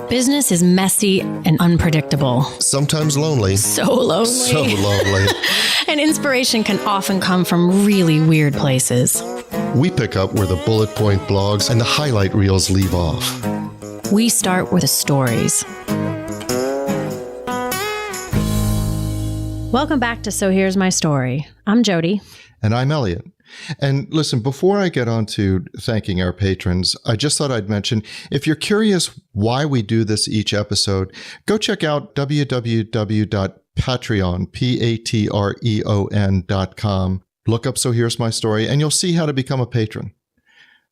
Business is messy and unpredictable. Sometimes lonely. So lonely. So lonely. And inspiration can often come from really weird places. We pick up where the bullet point blogs and the highlight reels leave off. We start with the stories. Welcome back to So Here's My Story. I'm Jodi. And I'm Eliot. And listen, before I get on to thanking our patrons, I just thought I'd mention, if you're curious why we do this each episode, go check out www.patreon.com. Look up So Here's My Story, and you'll see how to become a patron.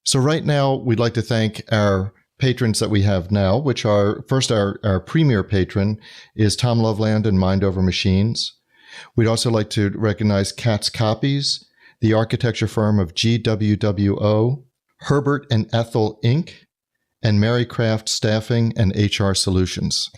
So right now, we'd like to thank our patrons that we have now, which are, first, our premier patron is Tom Loveland and Mind Over Machines. We'd also like to recognize Cat's Copies, the architecture firm of GWWO, Herbert and Ethel Inc., and Marycraft Staffing and HR Solutions.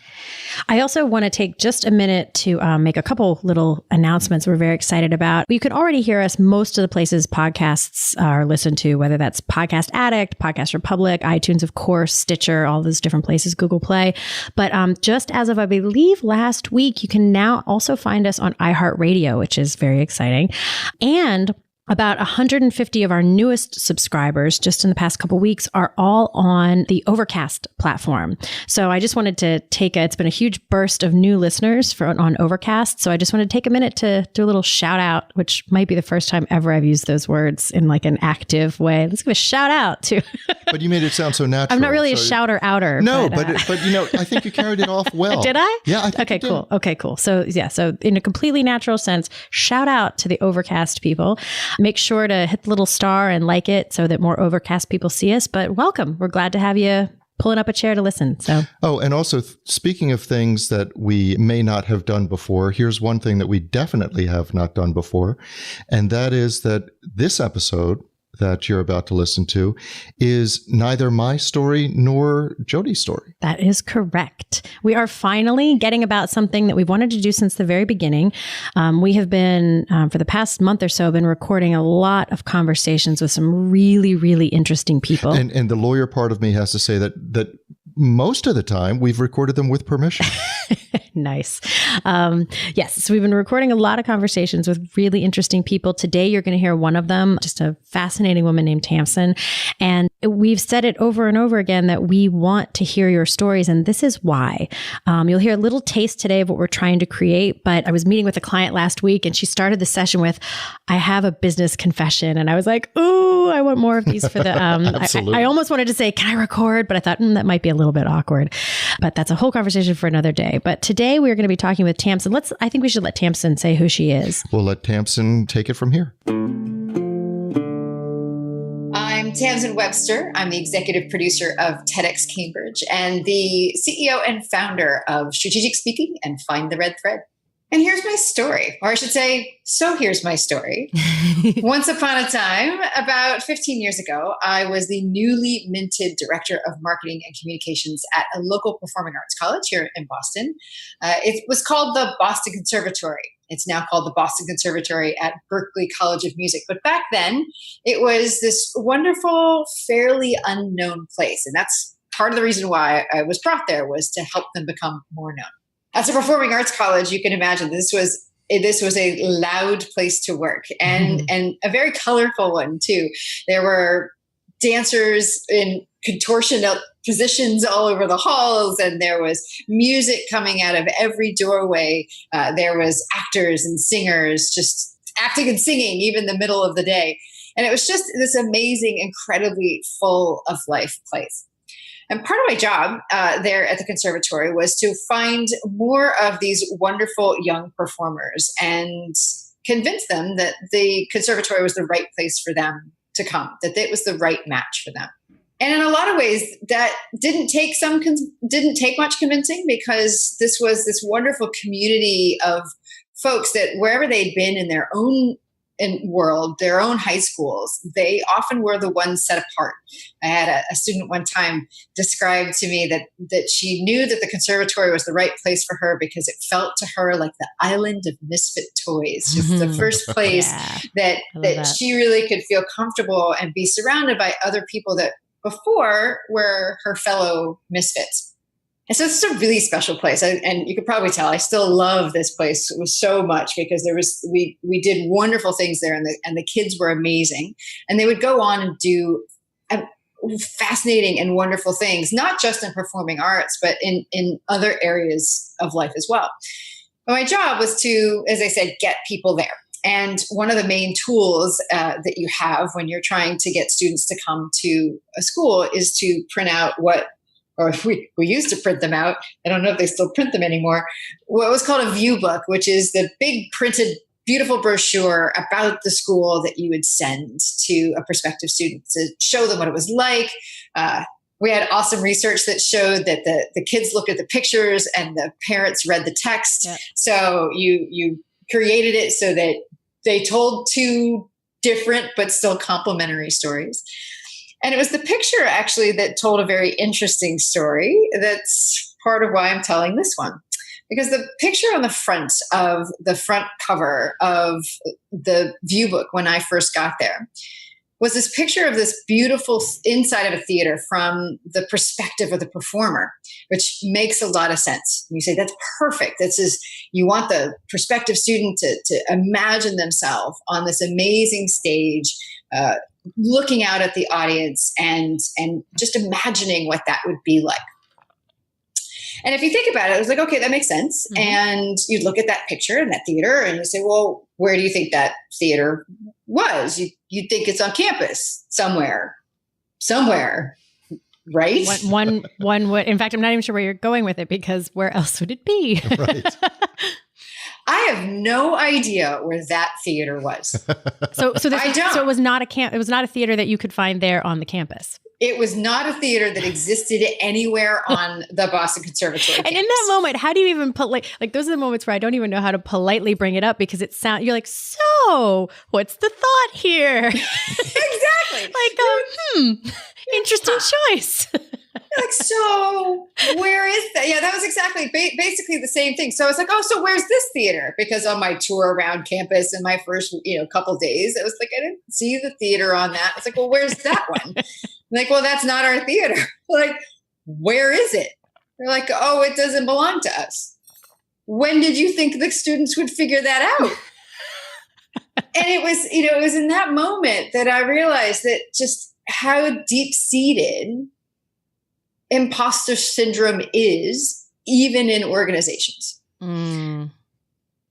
I also want to take just a minute to make a couple little announcements we're very excited about. You can already hear us most of the places podcasts are listened to, whether that's Podcast Addict, Podcast Republic, iTunes, of course, Stitcher, all those different places, Google Play. But just as of, I believe, last week, you can now also find us on iHeartRadio, which is very exciting. And about 150 of our newest subscribers just in the past couple of weeks are all on the Overcast platform. So I just wanted to it's been a huge burst of new listeners on Overcast. So I just wanted to take a minute to do a little shout out, which might be the first time ever I've used those words in like an active way. Let's give a shout out to. But you made it sound so natural. I'm not really a shouter outer. No, but you know, I think you carried it off well. Did I? Yeah, I think Okay, cool. Okay, cool. So so in a completely natural sense, shout out to the Overcast people. Make sure to hit the little star and like it so that more Overcast people see us. But welcome. We're glad to have you pulling up a chair to listen. So. Oh, and also speaking of things that we may not have done before, here's one thing that we definitely have not done before. And that is that this episode that you're about to listen to is neither my story nor Jodi's story. That is correct. We are finally getting about something that we've wanted to do since the very beginning. We have been, for the past month or so, been recording a lot of conversations with some really, really interesting people. And the lawyer part of me has to say that most of the time we've recorded them with permission. Nice. Yes. So we've been recording a lot of conversations with really interesting people. Today, you're going to hear one of them, just a fascinating woman named Tamsen. And we've said it over and over again that we want to hear your stories. And this is why. You'll hear a little taste today of what we're trying to create. But I was meeting with a client last week and she started the session with, I have a business confession. And I was like, ooh, I want more of these for the, I almost wanted to say, can I record? But I thought that might be a little bit awkward. But that's a whole conversation for another day. But today we're going to be talking with Tamsen. I think we should let Tamsen say who she is. We'll let Tamsen take it from here. I'm Tamsen Webster. I'm the executive producer of TEDx Cambridge and the CEO and founder of Strategic Speaking and Find the Red Thread. And here's my story, or I should say, so here's my story. Once upon a time, about 15 years ago, I was the newly minted director of marketing and communications at a local performing arts college here in Boston. It was called the Boston Conservatory. It's now called the Boston Conservatory at Berklee College of Music. But back then, it was this wonderful, fairly unknown place. And that's part of the reason why I was brought there, was to help them become more known. As a performing arts college, you can imagine this was a loud place to work, and a very colorful one too. There were dancers in contortion positions all over the halls, and there was music coming out of every doorway. There was actors and singers just acting and singing even in the middle of the day. And it was just this amazing, incredibly full of life place. And part of my job there at the conservatory was to find more of these wonderful young performers and convince them that the conservatory was the right place for them to come, that it was the right match for them. And in a lot of ways, that didn't take much convincing, because this was this wonderful community of folks that wherever they'd been in their own world, their own high schools, they often were the ones set apart. I had a student one time describe to me that she knew that the conservatory was the right place for her because it felt to her like the island of misfit toys, just the first place that she really could feel comfortable and be surrounded by other people that before were her fellow misfits. And so it's a really special place. And you could probably tell I still love this place so much because we did wonderful things there, and the kids were amazing. And they would go on and do fascinating and wonderful things, not just in performing arts, but in other areas of life as well. And my job was to, as I said, get people there. And one of the main tools that you have when you're trying to get students to come to a school is to print out we used to print them out. I don't know if they still print them anymore. What was called a view book, which is the big printed, beautiful brochure about the school that you would send to a prospective student to show them what it was like. We had awesome research that showed that the kids looked at the pictures and the parents read the text. Yep. So you created it so that they told two different but still complementary stories. And it was the picture actually that told a very interesting story. That's part of why I'm telling this one. Because the picture on the front cover of the view book when I first got there was this picture of this beautiful inside of a theater from the perspective of the performer, which makes a lot of sense. You say, that's perfect. You want the prospective student to imagine themselves on this amazing stage, looking out at the audience and just imagining what that would be like. And if you think about it, it was like, okay, that makes sense. Mm-hmm. And you'd look at that picture in that theater and you say, well, where do you think that theater was? You'd think it's on campus somewhere, right? One would, in fact, I'm not even sure where you're going with it, because where else would it be? Right. I have no idea where that theater was. So it was not it was not a theater that you could find there on the campus. It was not a theater that existed anywhere on the Boston Conservatory campus. And in that moment, how do you even like those are the moments where I don't even know how to politely bring it up, because you're like, so what's the thought here? Exactly. Interesting choice. Like, so where is that? Yeah, that was exactly basically the same thing. So I was like, oh, so where's this theater? Because on my tour around campus in my first, couple days, it was like, I didn't see the theater on that. I was like, well, where's that one? I'm like, well, that's not our theater. Like, where is it? They're like, oh, it doesn't belong to us. When did you think the students would figure that out? And it was in that moment that I realized that just how deep-seated imposter syndrome is, even in organizations. Mm.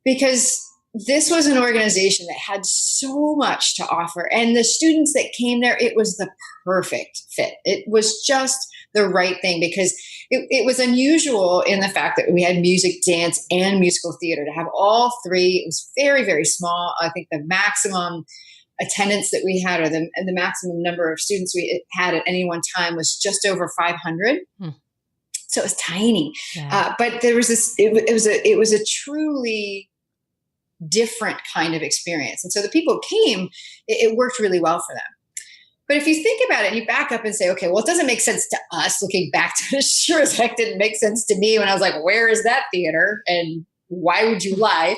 Because this was an organization that had so much to offer. And the students that came there, it was the perfect fit. It was just the right thing, because it was unusual in the fact that we had music, dance, and musical theater. To have all three, it was very, very small. I think the maximum attendance that we had, or the maximum number of students we had at any one time, was just over 500. So it was tiny. Yeah. But there was this. It was a truly different kind of experience, and so the people who came, it worked really well for them. But if you think about it, and you back up and say, okay, well, it doesn't make sense to us. Looking back to it, sure as heck didn't make sense to me when I was like, where is that theater? And why would you lie?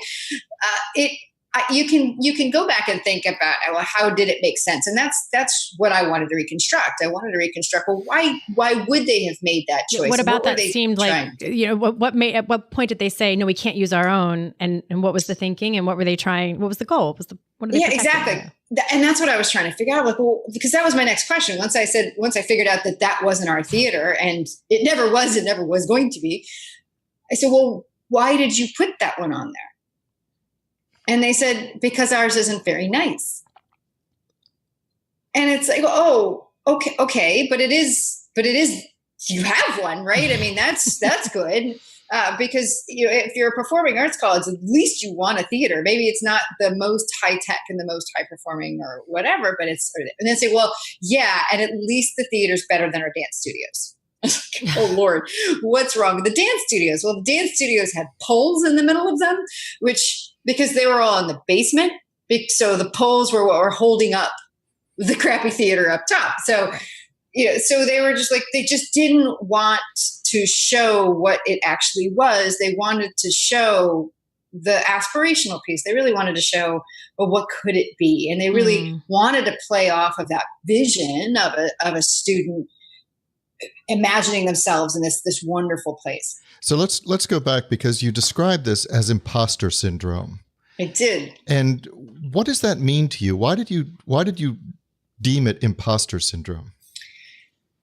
You can go back and think about, well, how did it make sense? And that's what I wanted to reconstruct. I wanted to reconstruct, well, why would they have made that choice? What about that seemed like, at what point did they say, no, we can't use our own? And what was the thinking, and what were they trying? What was the goal? What are they exactly. And that's what I was trying to figure out. Like, well, because that was my next question. Once I figured out that wasn't our theater, and it never was going to be, I said, well, why did you put that one on there? And they said, because ours isn't very nice. And it's like, oh, okay, but it is, you have one, right? I mean, that's good. Because if you're a performing arts college, at least you want a theater. Maybe it's not the most high tech and the most high performing or whatever, but and then say, well, yeah, and at least the theater's better than our dance studios. Oh Lord, what's wrong with the dance studios? Well, the dance studios had poles in the middle of them, because they were all in the basement. So the poles were what were holding up the crappy theater up top. So, so they were just like, they just didn't want to show what it actually was. They wanted to show the aspirational piece. They really wanted to show, well, what could it be? And they really wanted to play off of that vision of a student imagining themselves in this wonderful place. So let's go back, because you described this as imposter syndrome. I did. And what does that mean to you? Why did you deem it imposter syndrome?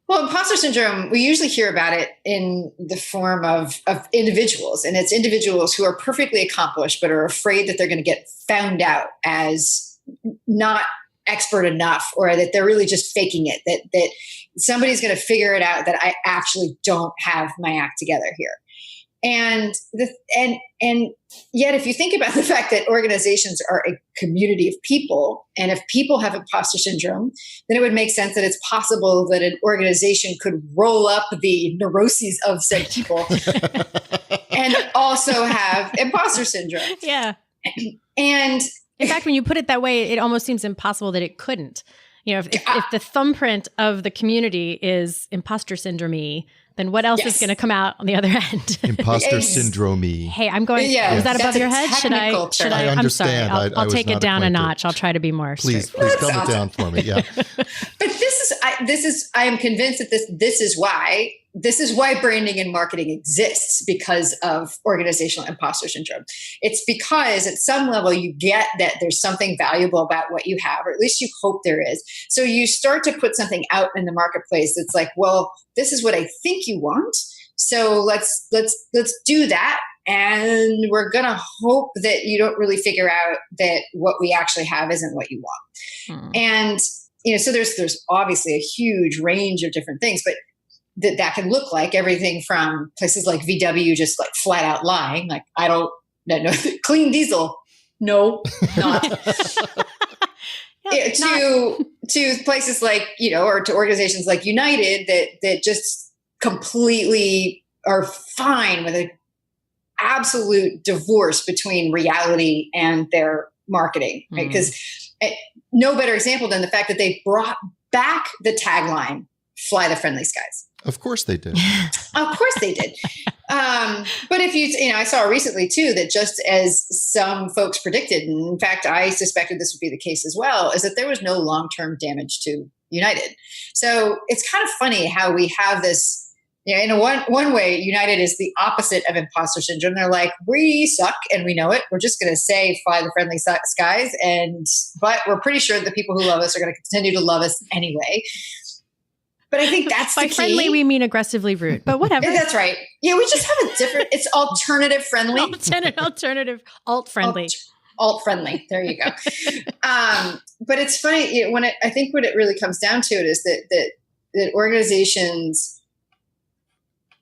Well, imposter syndrome, we usually hear about it in the form of individuals, and it's individuals who are perfectly accomplished but are afraid that they're going to get found out as not expert enough, or that they're really just faking it, that somebody's going to figure it out, that I actually don't have my act together here. And yet, if you think about the fact that organizations are a community of people, and if people have imposter syndrome, then it would make sense that it's possible that an organization could roll up the neuroses of said people and also have imposter syndrome. Yeah. And in fact, when you put it that way, it almost seems impossible that it couldn't. You know, if the thumbprint of the community is imposter syndrome-y, then what else is going to come out on the other end? Imposter syndrome-y. Hey, I'm going. Yeah, is that above your head? Should I? I understand. I'm sorry. I'll take it down a notch. I'll try to be more. Please dumb it down for me. Yeah. But I am convinced that this is why branding and marketing exists, because of organizational imposter syndrome. It's because at some level you get that there's something valuable about what you have, or at least you hope there is. So you start to put something out in the marketplace that's like, well, this is what I think you want. So let's do that. And we're going to hope that you don't really figure out that what we actually have isn't what you want. And, so there's obviously a huge range of different things, but that can look like everything from places like VW just like flat out lying, like I don't know, clean diesel, no, not. To places like, or to organizations like United that just completely are fine with an absolute divorce between reality and their marketing, right? Because no better example than the fact that they brought back the tagline, "Fly the friendly skies." Of course they did. Of course they did. But if I saw recently too, that just as some folks predicted, and in fact, I suspected this would be the case as well, is that there was no long-term damage to United. So it's kind of funny how we have this, in a one way, United is the opposite of imposter syndrome. They're like, we suck and we know it. We're just going to say fly the friendly skies. But we're pretty sure the people who love us are going to continue to love us anyway. But I think that's the key. By friendly, we mean aggressively rude, but whatever. That's right. Yeah, we just have a different, it's alternative friendly. Alternative, alt-friendly. Alt-friendly. There you go. But it's funny, I think what it really comes down to it is that organizations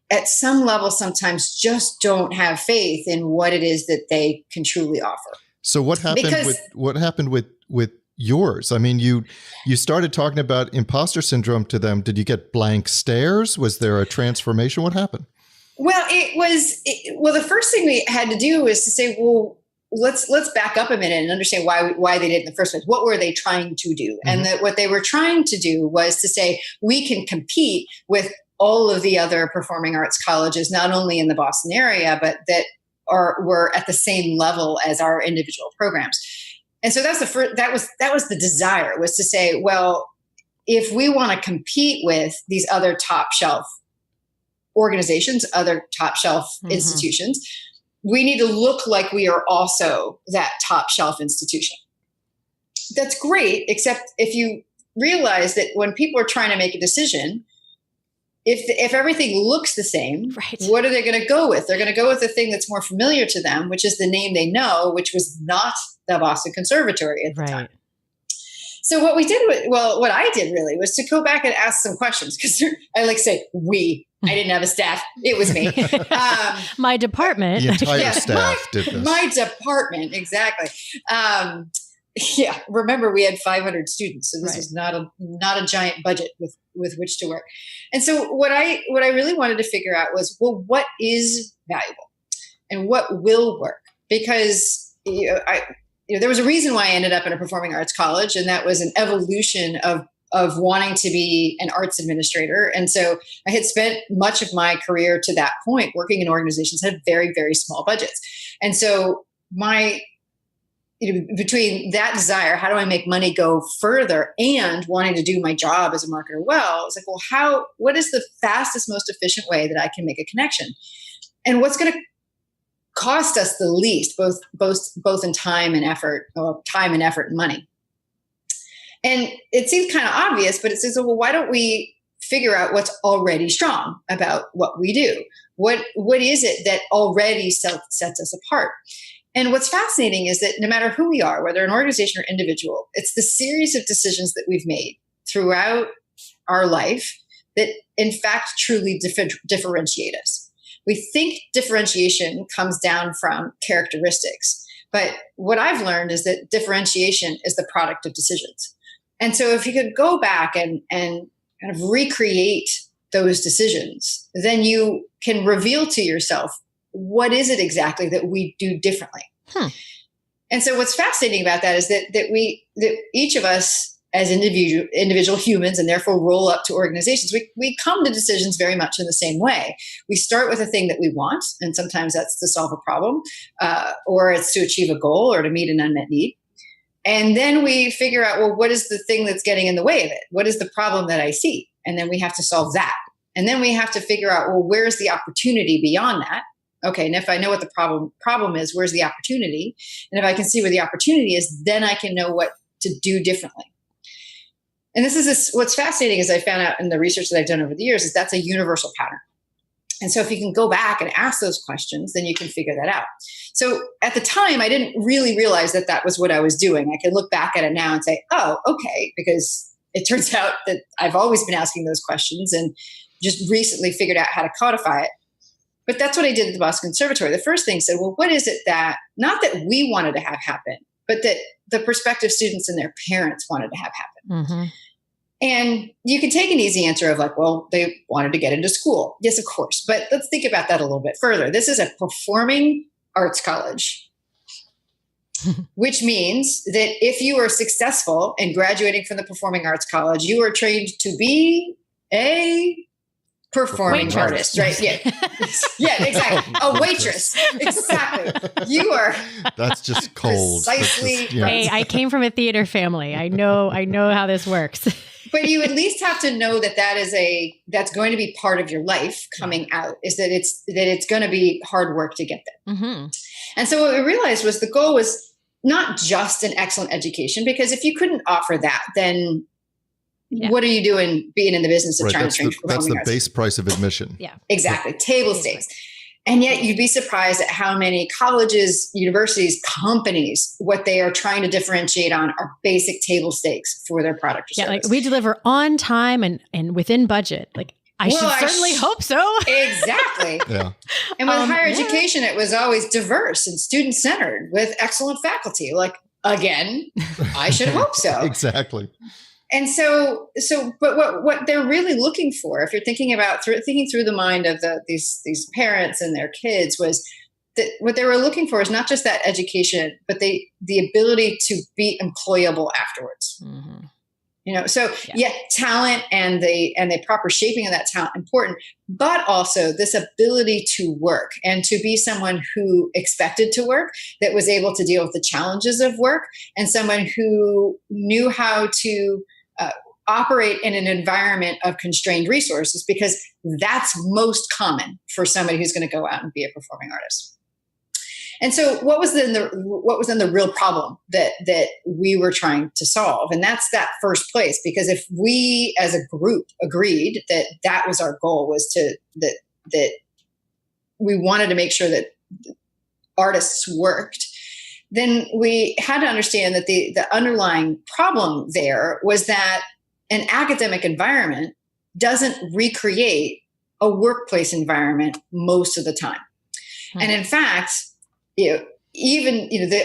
at some level sometimes just don't have faith in what it is that they can truly offer. So what happened with yours? I mean, you started talking about imposter syndrome to them. Did you get blank stares? Was there a transformation? What happened? Well, the first thing we had to do was to say, well, let's back up a minute and understand why they did it in the first place. What were they trying to do? Mm-hmm. And what they were trying to do was to say, we can compete with all of the other performing arts colleges, not only in the Boston area, but that were at the same level as our individual programs. And so that's that was the desire, was to say, well, if we want to compete with these other top shelf organizations, other top shelf institutions, we need to look like we are also that top shelf institution. That's great, except if you realize that when people are trying to make a decision, if everything looks the same, right, what are they going to go with? They're going to go with the thing that's more familiar to them, which is the name they know, which was not the Boston Conservatory at the time. So what I did really was to go back and ask some questions, because I like to say I didn't have a staff. It was me. My department. The entire staff did this. My department, exactly. Remember, we had 500 students, so this was not a giant budget with which to work. And so what I really wanted to figure out was, well, what is valuable and what will work? Because there was a reason why I ended up in a performing arts college, and that was an evolution of wanting to be an arts administrator. And so I had spent much of my career to that point working in organizations that had very, very small budgets. And so between that desire, how do I make money go further, and wanting to do my job as a marketer well, it's like, well, what is the fastest, most efficient way that I can make a connection? And what's going to cost us the least, both in time and effort, or time and effort and money? And it seems kind of obvious, but it says, well, why don't we figure out what's already strong about what we do? What is it that already sets us apart? And what's fascinating is that no matter who we are, whether an organization or individual, it's the series of decisions that we've made throughout our life that in fact truly differentiate us. We think differentiation comes down from characteristics, but what I've learned is that differentiation is the product of decisions. And so if you could go back and kind of recreate those decisions, then you can reveal to yourself, what is it exactly that we do differently? And so what's fascinating about that is that each of us as individual humans, and therefore roll up to organizations, we come to decisions very much in the same way. We start with a thing that we want, and sometimes that's to solve a problem, or it's to achieve a goal or to meet an unmet need. And then we figure out, well, what is the thing that's getting in the way of it? What is the problem that I see? And then we have to solve that. And then we have to figure out, well, where's the opportunity beyond that? Okay, and if I know what the problem is, where's the opportunity? And if I can see where the opportunity is, then I can know what to do differently. And what's fascinating is I found out in the research that I've done over the years is that's a universal pattern. And so if you can go back and ask those questions, then you can figure that out. So at the time, I didn't really realize that that was what I was doing. I can look back at it now and say, oh, okay, because it turns out that I've always been asking those questions and just recently figured out how to codify it. But that's what I did at the Boston Conservatory. The first thing said, well, what is it that, not that we wanted to have happen, but that the prospective students and their parents wanted to have happen? Mm-hmm. And you can take an easy answer of like, well, they wanted to get into school. Yes, of course. But let's think about that a little bit further. This is a performing arts college, which means that if you are successful in graduating from the performing arts college, you are trained to be a performing artist, right? Yeah. Yeah, exactly. A waitress. Exactly. You are. That's just cold. Precisely. Hey, I came from a theater family. I know how this works. But you at least have to know that that's going to be part of your life coming out, is that it's going to be hard work to get there. Mm-hmm. And so what we realized was the goal was not just an excellent education, because if you couldn't offer that, then what are you doing being in the business of trying to train performing arts? That's the base price of admission. Yeah, exactly. Table stakes. And yet you'd be surprised at how many colleges, universities, companies, what they are trying to differentiate on are basic table stakes for their product or service. Yeah, like we deliver on time and within budget. Like I should certainly hope so. Exactly. Yeah. And with higher education, it was always diverse and student-centered with excellent faculty. Like, again, I should hope so. Exactly. And but what they're really looking for, if you're thinking through the mind of these parents and their kids, was that what they were looking for is not just that education, but the ability to be employable afterwards. Mm-hmm. Talent and the proper shaping of that talent important, but also this ability to work and to be someone who expected to work, that was able to deal with the challenges of work, and someone who knew how to operate in an environment of constrained resources, because that's most common for somebody who's going to go out and be a performing artist. And so what was then the real problem that we were trying to solve? And that's that first place, because if we as a group agreed that was our goal, was that we wanted to make sure that artists worked, then we had to understand that the underlying problem there was that an academic environment doesn't recreate a workplace environment most of the time. Mm-hmm. And in fact,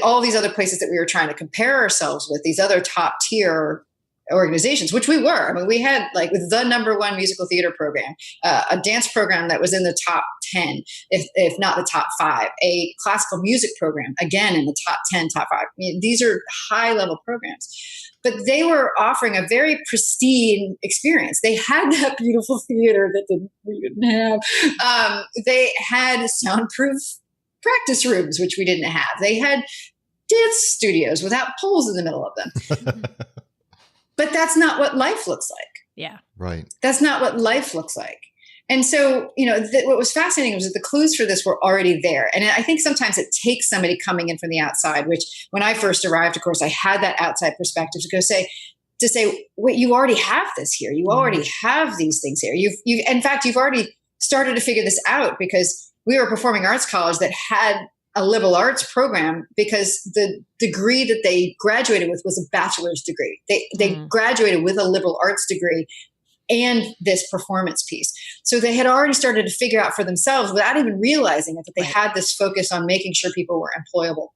all these other places that we were trying to compare ourselves with, these other top tier organizations, which we were. I mean, we had like the number one musical theater program, a dance program that was in the top 10, if not the top 5, a classical music program, again, in the top 10, top 5. I mean, these are high level programs, but they were offering a very pristine experience. They had that beautiful theater that we didn't have. They had soundproof practice rooms, which we didn't have. They had dance studios without poles in the middle of them. But that's not what life looks like. Yeah. Right. That's not what life looks like. And so, what was fascinating was that the clues for this were already there. And I think sometimes it takes somebody coming in from the outside, which when I first arrived, of course, I had that outside perspective to say, wait, you already have this here. You already have these things here. In fact, you've already started to figure this out, because we were a performing arts college that had a liberal arts program, because the degree that they graduated with was a bachelor's degree. They graduated with a liberal arts degree and this performance piece. So they had already started to figure out for themselves, without even realizing it, that they had this focus on making sure people were employable.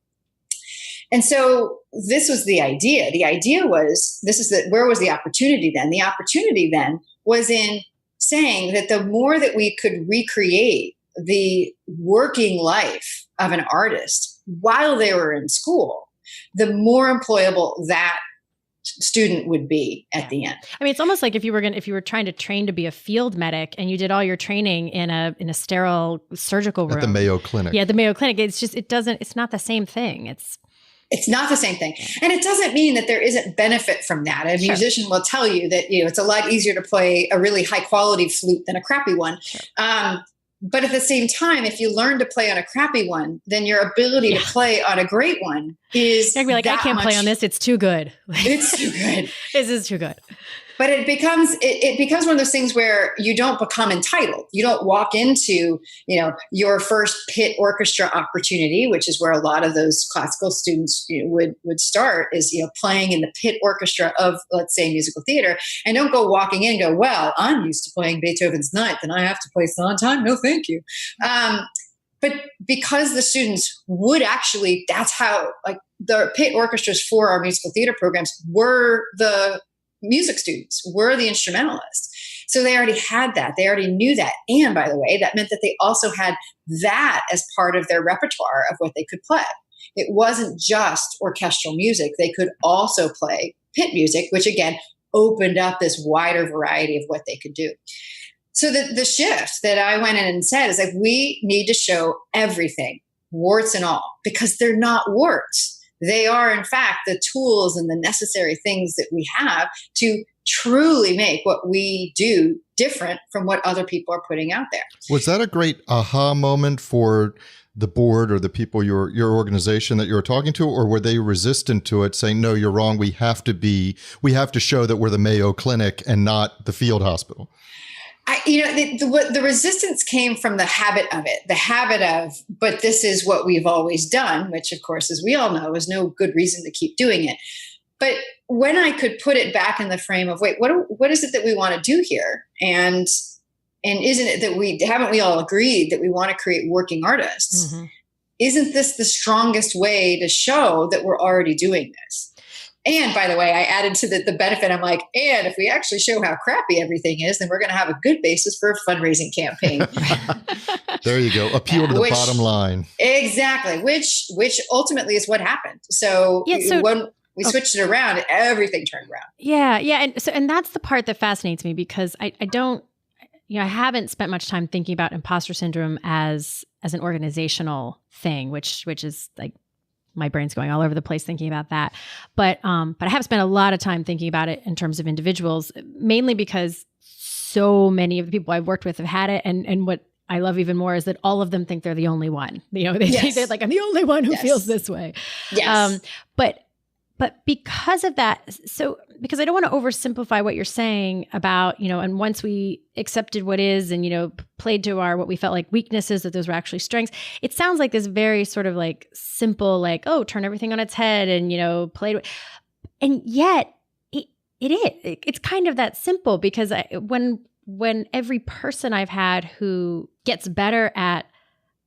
And so this was the idea. The idea was, where was the opportunity then? The opportunity then was in saying that the more that we could recreate the working life of an artist while they were in school, the more employable that student would be at the end. I mean, it's almost like if you were trying to train to be a field medic and you did all your training in a sterile surgical room at the Mayo Clinic. Yeah, the Mayo Clinic. It's not the same thing. It's not the same thing. And it doesn't mean that there isn't benefit from that. A musician will tell you that, it's a lot easier to play a really high quality flute than a crappy one. Sure. But at the same time, if you learn to play on a crappy one, then your ability to play on a great one is I'd be like, I can't play on this. It's too good. It's too good. This is too good. But it becomes one of those things where you don't become entitled. You don't walk into, your first pit orchestra opportunity, which is where a lot of those classical students would start, is playing in the pit orchestra of, let's say, musical theater, and don't go walking in and go, well, I'm used to playing Beethoven's Ninth and I have to play Sondheim. No, thank you. But because the students would actually, that's how, like, the pit orchestras for our musical theater programs were the music students, were the instrumentalists. So they already had that. They already knew that. And by the way, that meant that they also had that as part of their repertoire of what they could play. It wasn't just orchestral music. They could also play pit music, which again opened up this wider variety of what they could do. So the shift that I went in and said is like, we need to show everything, warts and all, because they're not warts. They are, in fact, the tools and the necessary things that we have to truly make what we do different from what other people are putting out there. Was that a great aha moment for the board or the people, your organization that you were talking to, or were they resistant to it, saying, no, you're wrong, we have to show that we're the Mayo Clinic and not the field hospital? The resistance came from the habit of, but this is what we've always done, which of course, as we all know, is no good reason to keep doing it. But when I could put it back in the frame of, wait, what is it that we want to do here? And isn't it that haven't we all agreed that we want to create working artists? Mm-hmm. Isn't this the strongest way to show that we're already doing this? And by the way, I added to the benefit. I'm like, and if we actually show how crappy everything is, then we're going to have a good basis for a fundraising campaign. There you go. Appeal to the bottom line. Exactly. Which ultimately is what happened. So when we switched it around, everything turned around. Yeah. Yeah. And that's the part that fascinates me, because I haven't spent much time thinking about imposter syndrome as an organizational thing, which is like, my brain's going all over the place thinking about that. But I have spent a lot of time thinking about it in terms of individuals, mainly because so many of the people I've worked with have had it. And what I love even more is that all of them think they're the only one. They think they're like, I'm the only one who feels this way. Yes. But because of that, because I don't want to oversimplify what you're saying about, and once we accepted what is and, played to what we felt like weaknesses, that those were actually strengths, it sounds like this very sort of like simple, like, oh, turn everything on its head and, play. And yet it's kind of that simple, because when every person I've had who gets better at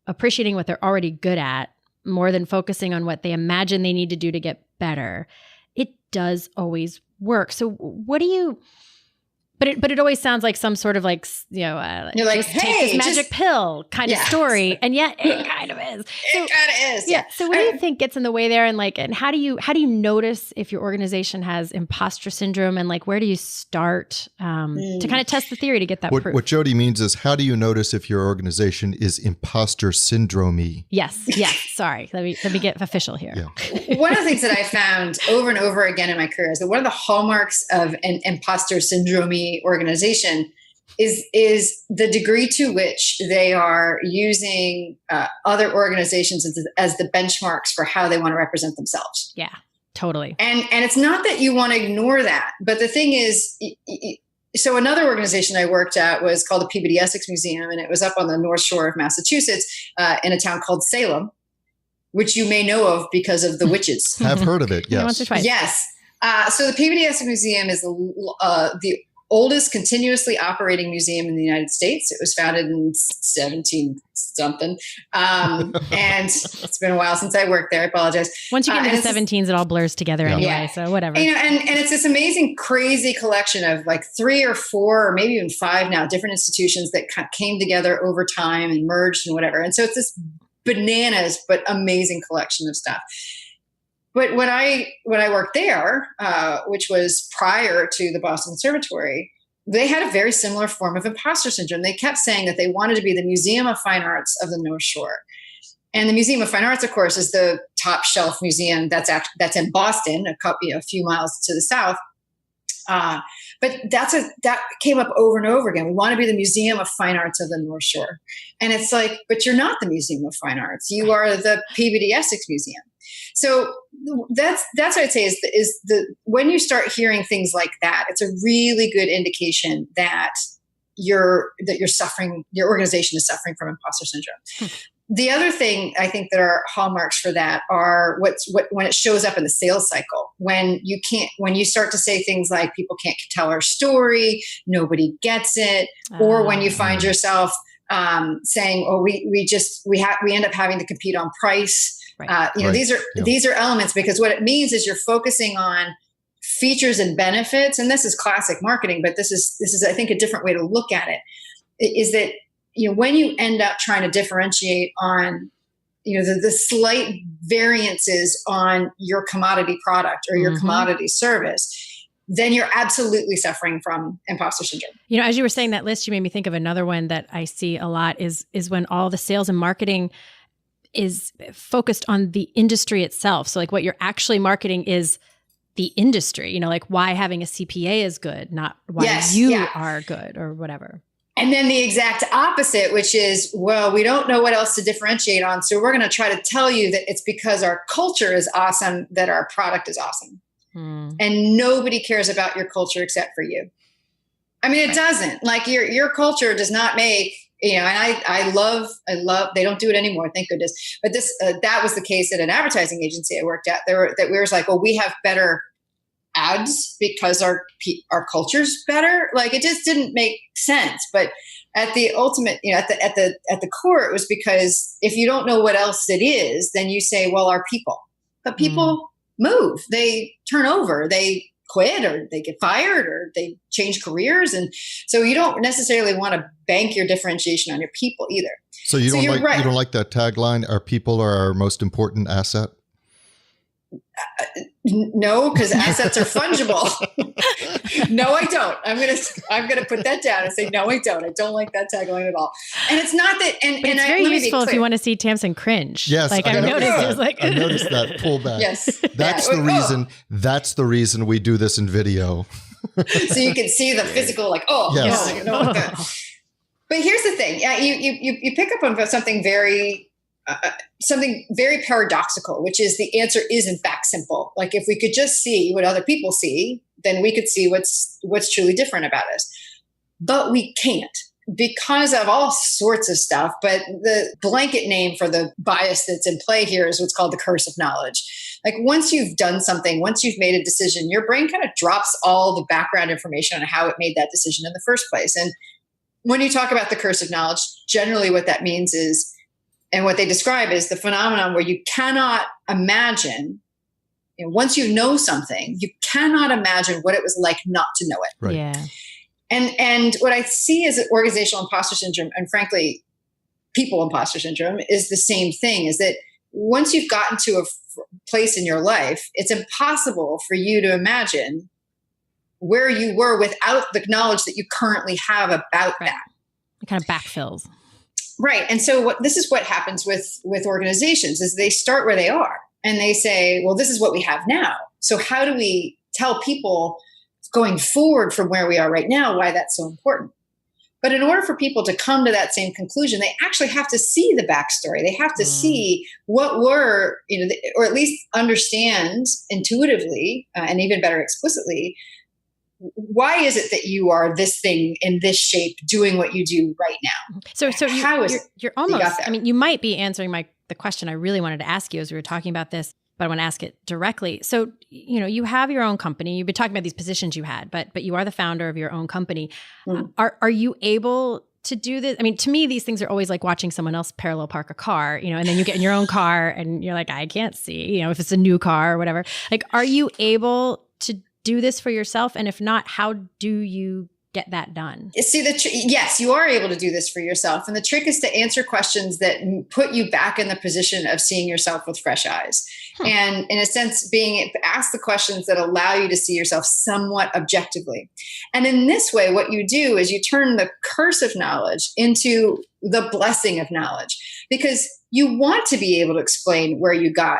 appreciating what they're already good at, more than focusing on what they imagine they need to do to get better, it does always work. So what do you But it always sounds like some sort of like, you're like, just hey, take this magic pill kind of story. And yet it kind of is. It kind of is. Yeah. So what do you think gets in the way there? And how do you notice if your organization has imposter syndrome, and like, where do you start to kind of test the theory to get that proof? What Jodi means is, how do you notice if your organization is imposter syndrome-y? Yes. Sorry. Let me get official here. Yeah. One of the things that I found over and over again in my career is that one of the hallmarks of an imposter syndrome organization is the degree to which they are using other organizations as the benchmarks for how they want to represent themselves. Yeah, totally. And it's not that you want to ignore that, but the thing is, so another organization I worked at was called the Peabody Essex Museum, and it was up on the North Shore of Massachusetts in a town called Salem, which you may know of because of the witches. Have heard of it, yes. Once or twice. Yes. So the Peabody Essex Museum is the oldest continuously operating museum in the United States. It was founded in 17 something. And it's been a while since I worked there. I apologize. Once you get into the 17s, it all blurs together anyway. So whatever. And it's this amazing, crazy collection of like 3 or 4 or maybe even 5 now different institutions that came together over time and merged and whatever. And so it's this bananas, but amazing collection of stuff. But when I worked there, which was prior to the Boston Conservatory, they had a very similar form of imposter syndrome. They kept saying that they wanted to be the Museum of Fine Arts of the North Shore. And the Museum of Fine Arts, of course, is the top shelf museum that's in Boston, a few miles to the south. But that came up over and over again. We want to be the Museum of Fine Arts of the North Shore. And it's like, but you're not the Museum of Fine Arts. You are the Peabody Essex Museum. So that's what I'd say is the when you start hearing things like that, it's a really good indication that you're suffering, your organization is suffering from imposter syndrome. The other thing I think that are hallmarks for that are when it shows up in the sales cycle, when you start to say things like people can't tell our story, nobody gets it, or when you find yourself saying, "Oh, we end up having to compete on price." Right. These are elements, because what it means is you're focusing on features and benefits, and this is classic marketing, but this is I think a different way to look at it. Is that when you end up trying to differentiate on the slight variances on your commodity product or your commodity service, then you're absolutely suffering from imposter syndrome. As you were saying that list, you made me think of another one that I see a lot is when all the sales and marketing is focused on the industry itself. So like what you're actually marketing is the industry, like why having a CPA is good, not why you are good or whatever. And then the exact opposite, which is, well, we don't know what else to differentiate on. So we're going to try to tell you that it's because our culture is awesome that our product is awesome. And nobody cares about your culture except for you. I mean, it doesn't. Like your culture does not make, and I love, they don't do it anymore, thank goodness. But that was the case at an advertising agency I worked at. We were like, well, we have better ads because our culture's better. Like it just didn't make sense. But at the ultimate, at the core, it was because if you don't know what else it is, then you say, well, our people. But people move, they turn over, they quit, or they get fired, or they change careers, and so you don't necessarily want to bank your differentiation on your people either. So you don't like that tagline? Our people are our most important asset. No, because assets are fungible. No, I don't. I'm gonna put that down and say no, I don't. I don't like that tagline at all. And it's not that. And it's very useful if you want to see Tamsen cringe. Yes, like I noticed. That. It was like I noticed that pullback. Yes, that's the reason. That's the reason we do this in video. So you can see the physical, like yes. But here's the thing. Yeah, you pick up on something very paradoxical, which is the answer is in fact simple. Like if we could just see what other people see, then we could see what's truly different about us. But we can't because of all sorts of stuff. But the blanket name for the bias that's in play here is what's called the curse of knowledge. Like once you've done something, once you've made a decision, your brain kind of drops all the background information on how it made that decision in the first place. And when you talk about the curse of knowledge, generally what that means is, and what they describe is the phenomenon where you cannot imagine, once you know something, you cannot imagine what it was like not to know it. Right. Yeah. And what I see as organizational imposter syndrome, and frankly, people imposter syndrome, is the same thing, is that once you've gotten to a place in your life, it's impossible for you to imagine where you were without the knowledge that you currently have about that. It kind of backfills. Right. And so this is what happens with organizations is they start where they are and they say, well, this is what we have now. So how do we tell people going forward from where we are right now why that's so important? But in order for people to come to that same conclusion, they actually have to see the backstory. They have to see what were, or at least understand intuitively and even better explicitly, why is it that you are this thing in this shape doing what you do right now? So you're almost, I mean, you might be answering the question I really wanted to ask you as we were talking about this, but I want to ask it directly. So, you have your own company. You've been talking about these positions you had, but you are the founder of your own company. Are you able to do this? I mean, to me, these things are always like watching someone else parallel park a car, and then you get in your own car and you're like, I can't see, if it's a new car or whatever. Like, are you able to do this for yourself? And if not, how do you get that done? See, yes, you are able to do this for yourself. And the trick is to answer questions that put you back in the position of seeing yourself with fresh eyes. And in a sense, being asked the questions that allow you to see yourself somewhat objectively. And in this way, what you do is you turn the curse of knowledge into the blessing of knowledge, because you want to be able to explain where you got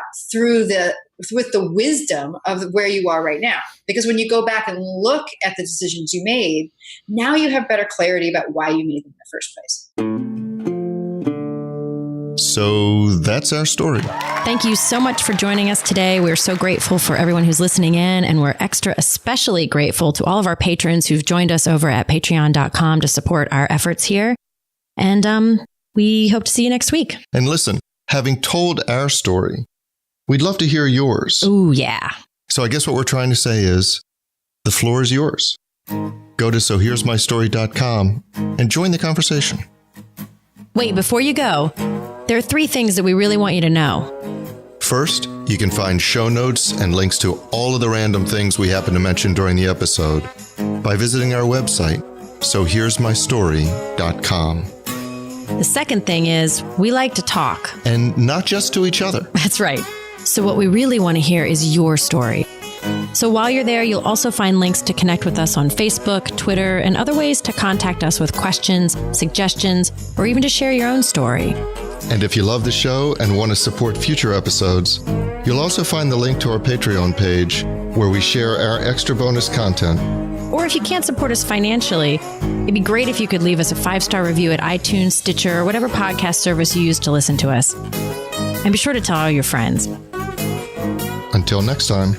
with the wisdom of where you are right now. Because when you go back and look at the decisions you made, now you have better clarity about why you made them in the first place. So that's our story. Thank you so much for joining us today. We're so grateful for everyone who's listening in, and we're especially grateful to all of our patrons who've joined us over at patreon.com to support our efforts here. And we hope to see you next week. And listen, having told our story, we'd love to hear yours. Ooh, yeah. So I guess what we're trying to say is the floor is yours. Go to sohere'smystory.com and join the conversation. Wait, before you go, there are 3 things that we really want you to know. First, you can find show notes and links to all of the random things we happen to mention during the episode by visiting our website, sohere'smystory.com. The second thing is we like to talk. And not just to each other. That's right. So what we really want to hear is your story. So while you're there, you'll also find links to connect with us on Facebook, Twitter, and other ways to contact us with questions, suggestions, or even to share your own story. And if you love the show and want to support future episodes, you'll also find the link to our Patreon page where we share our extra bonus content. Or if you can't support us financially, it'd be great if you could leave us a 5-star review at iTunes, Stitcher, or whatever podcast service you use to listen to us. And be sure to tell all your friends. Until next time.